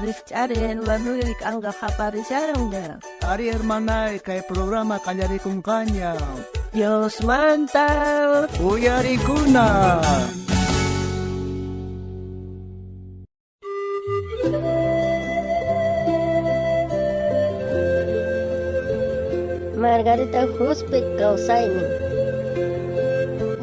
Richaren, Manuel, Anga, Japarizaron. Ari hermana, kay programa kanyari kung kanya. Dios manta. Uyari kuna. Margarita Huspik Kausaini.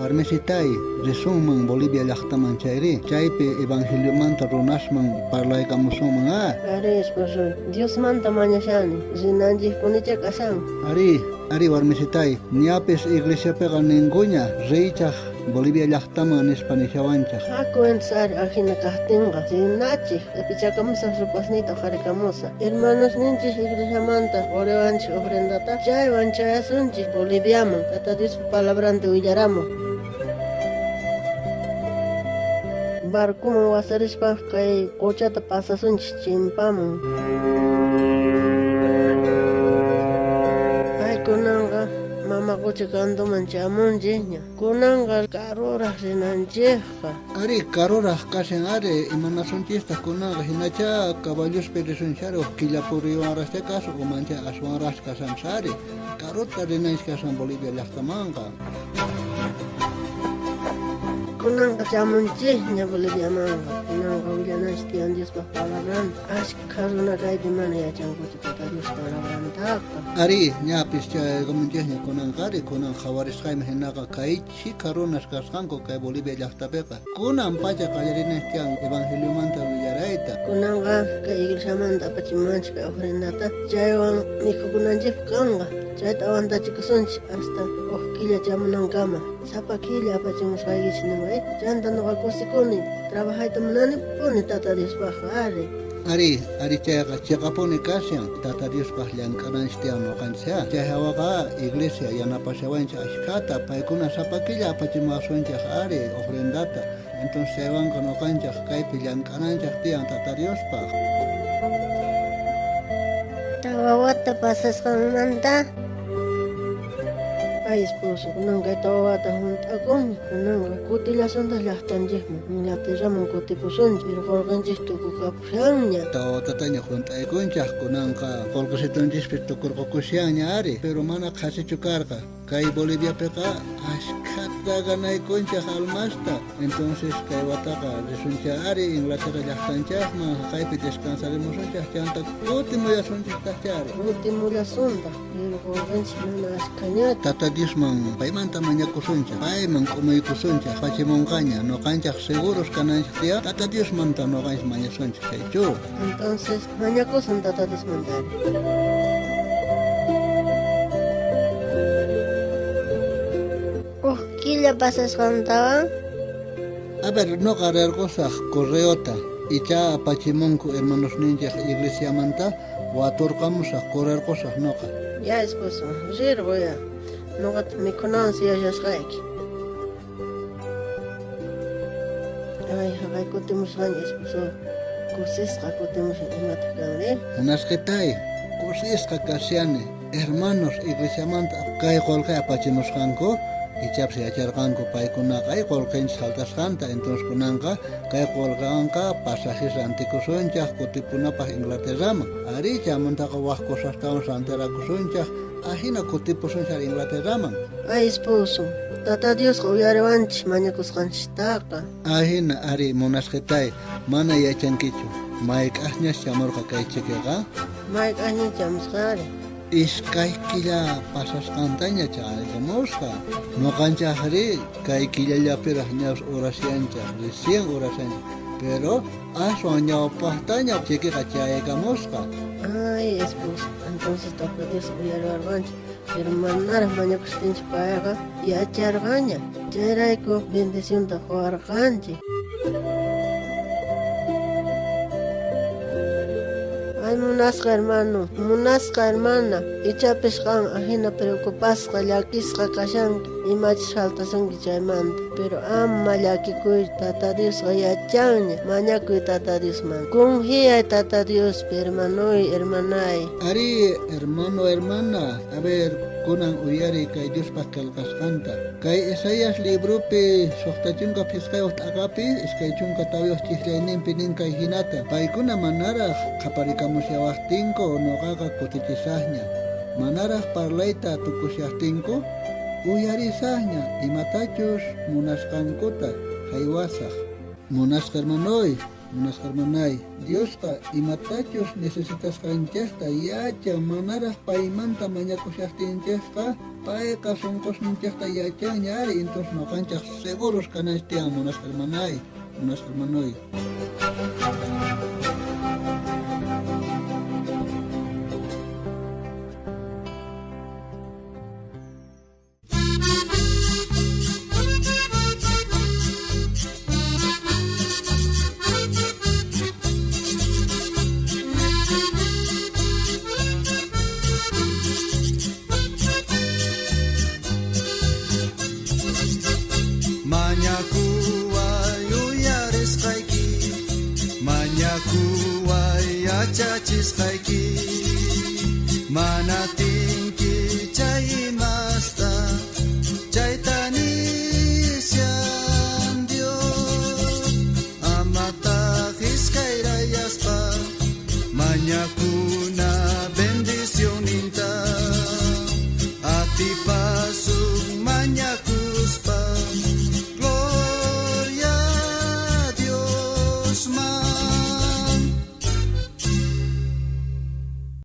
Warmisitay, resumen Bolivia llaqtaman chayri. Chaypi Evangelio manta runasman parlay kamusuman Ari esposo, Dios manta mañashani. Zinanji punicha kasan. Ari warmisitay, niapis iglesia pega ninguña, reichaj Bolivia llaqtaman hispanishawanchaj. Haku ensar ajina kahtinga. Zinachi, epichakamusa supasnita jarikamusa. Hermanos ninchis iglesia manta, orevanchi ofrendata. Chay vanchayasunchi Boliviaman. Tata Dios palabrante villaramo. Barkuman wasarispa kay kochata pasasunchis chimpaman. Ay kunanga mama kocha kantoman chamunchiña. Kunanga karuraq rinanchikqa. Ari karuraq kashin ari imanasunchista kunaqa hinacha caballos perisunchari quillapuri wanraschakas umancha aswanraschasan sari. Karuta rinanchikasan Bolivia llaqtamanqa. Kunanga chamunchiña Boliviamanga. Kunanga villanashtiyan Diospa palabranta. Ashka runa kaypi mana yachankuchu tata Dios palabrantaqqa. Ari ñapis chay gamunchikña kunanqa ari kunan hawarisqaymi hinaqa kaychi karunas kasqanku kay Bolivia llaqtapiqa. Kunan pacha qallarinaytiyan Evangelio manta villarayta. Kunanga kay iglesiamanta apachimanchik ofrendata chaywan mikhukunanchikqa kanqa. Chayta awantachikusunchik hasta killa chamunankama. Sapa killa apachimusqaykichik nimay. Chanta nuqa kusikuni. Trabajayta munanipuni tata Diospaqqa ari. Ari chayqa chiqapuni kasyan tata Diospaq llank'ananchiktiyan nuqanchikqa. Chay hawaqa iglesia yanapashawanchik ashkhata paykuna sapa killa apachimusunchik ari ofrendata. Entonces chaywanqa nuqanchik kaypi llank'ananchik tiyan tata Diospaq. Tawa wata pasasqanmanta. Ay esposo, kunanga tawata juntakuni. Kunanga kutilasanta llaqtanchikman. Llaqtiraman kutipusunchik. Pero qolqanchik tukukapushanña. Tawatataña juntaykunchaq kunanqa qolqasitunchikpi tukurqukusyanña ari. Pero mana qhasichu karqa. Kay Boliviapiqa ashkhata ganaykunchaq almasta. Entonces kay wataqa risunchaq ari Inglaterra llaqtanchaqman kaypi descansarimusunchaq chanta kutimullasunchikta chari. Kutimullasunta. Pero qolqanchik mana ashkañata. Tata Diosman paymanta mañakusunchaq, payman q'umuykusunchaq, pachimunqaña nuqanchaq seguros kananchik tiyan, Tata Diosmanta nuqanchik mañasunchaq kaychu. Entonces mañakusun tata Diosmanta. Killa pasasqantawan? A ver, nuqa rirqusaq correota, icha apachimunku hermanos ninchaq iglesiamanta, waturqamusaq correrqusaq nuqa. Ya esposo, rirquya. Nuqata mikhunawan siyashasqayki. Ay, haqay kutimusqaña esposo. Kusisqa kutimusqa imata kanri. Munasqitay, kusisqa kasyani, hermanos iglesiamanta kay qolqay apachimusqanku, ichapsi yacharqanku paykunaqa ay qolqinchis saltasqanta, entonces kunanqa kay qolqanqa pasajes antikusunchaq kutipunapaq Inglaterraman. Ari chamantaqa waq kusastawan santerakusunchaq, ahina kutipusunchaq Inglaterraman. Ay esposo, tata Diosqa uyariwanchik mañakusqanchiktaqa. Ahina ari munasqitay, mana yachankichu, mayk'aqñas chamurqa kay chikiqa? Mayk'aqñas chamusqari. Iskay killa pasasqantaña chaykamusqa. Nuqanchaqri kay killalapiraq ñaus urasyanchaq, 100 urasyanchaq. Pero aswan ñawpaqtaña chikiqa chaykamusqa. Ay esposo, entonces tata Dios uyariwarqanchik. Pero manaraq mañakustinchik payqa yacharqaña. Chayrayku bendicionta quwarqanchik. Ay munasqa hermana, ichapis qan ahina preocupasqa llakisqa kashanki imachis faltasunki chaymanta. Pero ama llakikuy tata Diosqa yachanña, mañakuy tata Diosman. Kunhiyay tata Dios, hermanoy, hermanay. Ari, hermano, hermana, a ver, kunan uyari kay Dios pakalkasqanta. Kay Isaías librupi soqtachunka pisqay ut'aqapi iskaychunka tawiuq chisllayninpi nin kay hinata. Paykuna manaraq qaparikamusyawaqtinku nuqaqa kutichisaqña. Manaraq parlayta tukusyaqtinku uyarisaqña imatachus munasqankuta haywasaq. Munasqarmanay, Diosqa imatachus necesitasqanchaqta yachan manaraq paymanta mañakushaqtinchaqqa payqa sunqusninchaqta yachanña ari entonces nuqanchaq seguros kanachtian munasqarmanay. Manyakuway uyarisqayki, manyakuway yachachisqayki, mana tinki chay imasta, chayta nisyan Dios, amata hiskayrayaspa, manyakuna